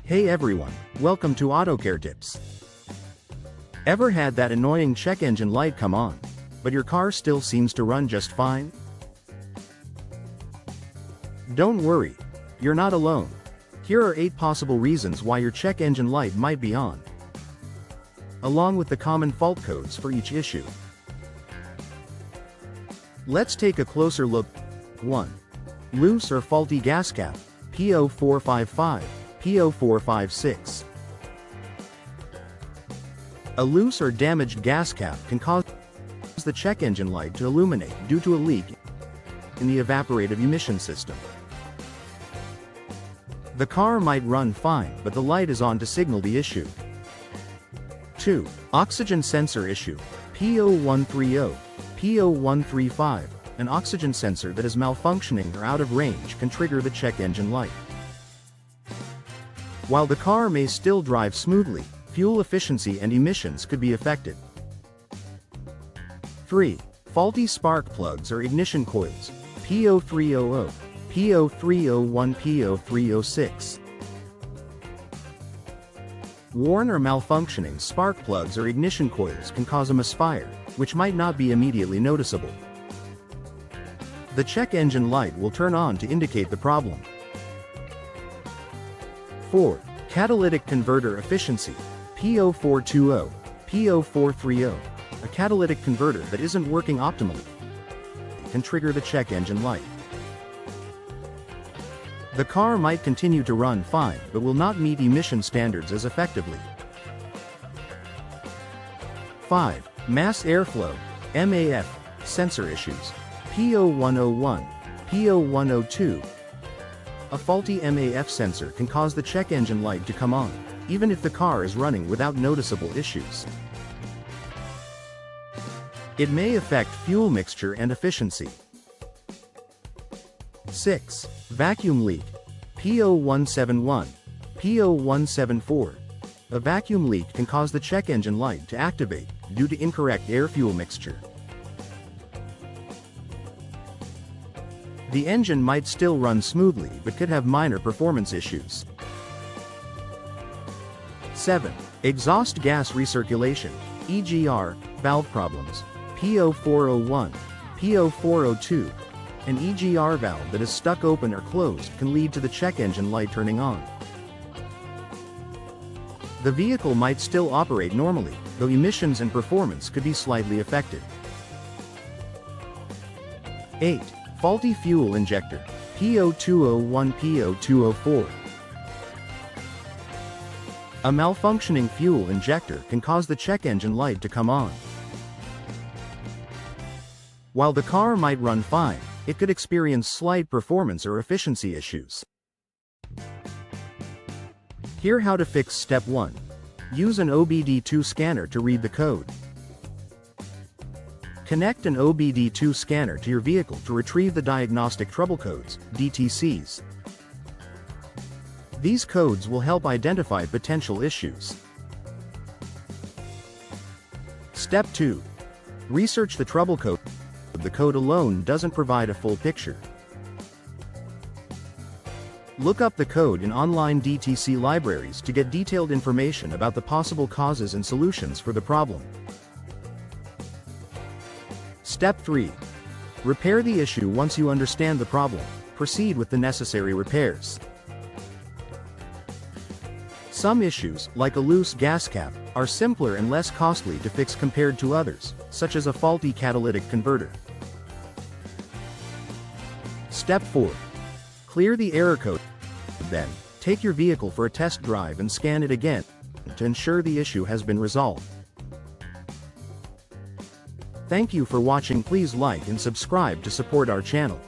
Hey everyone, welcome to Auto Care Tips. Ever had that annoying check engine light come on, but your car still seems to run just fine? Don't worry, you're not alone. Here are 8 possible reasons why your check engine light might be on, along with the common fault codes for each issue. Let's take a closer look. 1. Loose or faulty gas cap, P0455, P0456. A loose or damaged gas cap can cause the check engine light to illuminate due to a leak in the evaporative emission system. The car might run fine, but the light is on to signal the issue. 2. Oxygen sensor issue, P0130, P0135. An oxygen sensor that is malfunctioning or out of range can trigger the check engine light. While the car may still drive smoothly, fuel efficiency and emissions could be affected. 3. Faulty spark plugs or ignition coils, P0300, P0301, P0306. Worn or malfunctioning spark plugs or ignition coils can cause a misfire, which might not be immediately noticeable. The check engine light will turn on to indicate the problem. 4. Catalytic converter efficiency, P0420, P0430. A catalytic converter that isn't working optimally can trigger the check engine light. The car might continue to run fine but will not meet emission standards as effectively. 5. Mass airflow, MAF, sensor issues, P0101, P0102. A faulty MAF sensor can cause the check engine light to come on, even if the car is running without noticeable issues. It may affect fuel mixture and efficiency. 6. Vacuum leak, P0171, P0174. A vacuum leak can cause the check engine light to activate due to incorrect air-fuel mixture. The engine might still run smoothly but could have minor performance issues. 7. Exhaust gas recirculation, EGR, valve problems, P0401, P0402. An EGR valve that is stuck open or closed can lead to the check engine light turning on. The vehicle might still operate normally, though emissions and performance could be slightly affected. 8. Faulty fuel injector, P0201, P0204. A malfunctioning fuel injector can cause the check engine light to come on. While the car might run fine, it could experience slight performance or efficiency issues. Here how to fix Step 1. Use an OBD2 scanner to read the code. Connect an OBD2 scanner to your vehicle to retrieve the diagnostic trouble codes, DTCs. These codes will help identify potential issues. Step 2. Research the trouble code. The code alone doesn't provide a full picture. Look up the code in online DTC libraries to get detailed information about the possible causes and solutions for the problem. Step 3. Repair the issue. Once you understand the problem, proceed with the necessary repairs. Some issues, like a loose gas cap, are simpler and less costly to fix compared to others, such as a faulty catalytic converter. Step 4. Clear the error code. Then, take your vehicle for a test drive and scan it again to ensure the issue has been resolved. Thank you for watching. Please like and subscribe to support our channel.